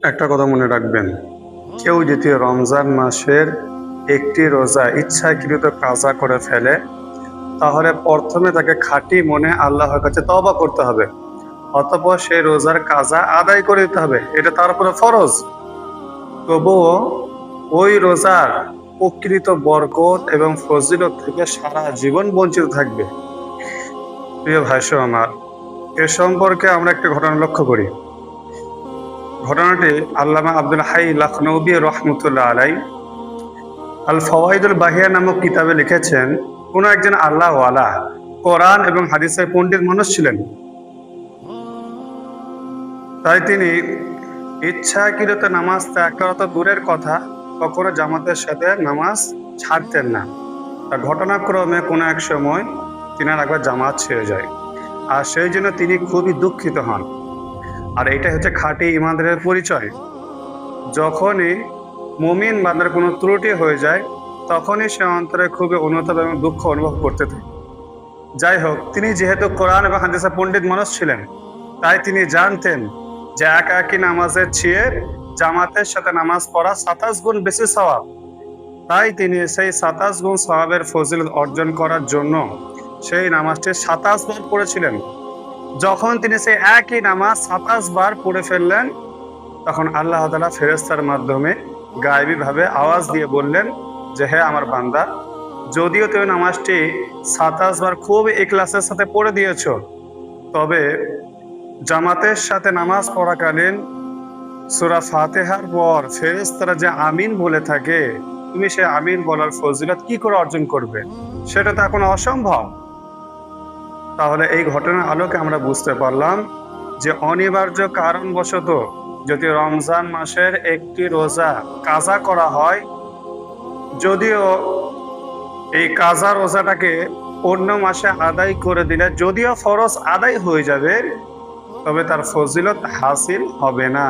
একটা কথা মনে রাখবেন, কেউ যদি রমজান মাসের একটি রোজা ইচ্ছাকৃত কাজা করে ফেলে, তাহলে প্রথমে তাকে খাঁটি মনে আল্লাহর কাছে তওবা করতে হবে। অতঃপর সেই রোজার কাজা আদায় করে দিতে হবে। এটা তার উপরে ফরজ। তবুও ওই রোজার প্রকৃত বরকত এবং ফজিলত থেকে সারা জীবন বঞ্চিত থাকবে। প্রিয় ভাইসো আমার, এ সম্পর্কে আমরা একটা ঘটনা লক্ষ্য করি। ঘটনাটি আল্লামা আব্দুল হাই লখনৌবী রহমতুল্লাহ আলাই আল ফওয়াইদুল বাহিয়া নামক কিতাবে লিখেছেন, কোন একজন আল্লাহওয়ালা কোরআন এবং হাদিসের পণ্ডিত মানুষ ছিলেন। তাই তিনি ইচ্ছাকৃত নামাজ ত্যাগ করা তো দূরের কথা, কখনো জামাতের সাথে নামাজ ছাড়তেন না। তা ঘটনাক্রমে কোনো এক সময় তিনার একবার জামাত ছেড়ে যায়, আর সেই জন্য তিনি খুবই দুঃখিত হন। আর এটাই হচ্ছে খাঁটি ইমানদারের পরিচয়। যখনই মুমিন বান্দার কোনো ত্রুটি হয়ে যায়, তখনই সে অন্তরে খুবই অনুতাপ এবং দুঃখ অনুভব করতে থাকে। যাই হোক, তিনি যেহেতু কোরআন এবং হাদিসের পণ্ডিত মানুষ ছিলেন, তাই তিনি জানতেন যে একাকী নামাজের চেয়ে জামাতের সাথে নামাজ পড়া 27 গুণ বেশি সওয়াব। তাই তিনি সেই 27 গুণ সওয়াবের ফজিলত অর্জন করার জন্য সেই নামাজটি 27 বার পড়েছিলেন। যখন তিনি সেই একই নামাজ 27 বার পড়ে ফেললেন, তখন আল্লাহ তাআলা ফেরেশতার মাধ্যমে গায়েবী ভাবে আওয়াজ দিয়ে বললেন যে, হে আমার বান্দা, যদিও তুমি নামাজটি 27 বার খুব ইখলাসের সাথে পড়ে দিয়েছো, তবে জামাতের সাথে নামাজ পড়াকালীন সূরা ফাতিহার পর ফেরেশতারা যে আমিন বলে থাকে, তুমি সে আমিন বলার ফজিলত কি করে অর্জন করবে? সেটা তো এখন অসম্ভব। তাহলে এই ঘটনার আলোকে আমরা বুঝতে পারলাম যে অনিবার্য কারণবশত যদি রমজান মাসের একটি রোজা কাজা করা হয়, যদিও এই কাজা রোজাটাকে অন্য মাসে আদায় করে দিলে যদিও ফরজ আদায় হয়ে যাবে, তবে তার ফজিলত হাসিল হবে না।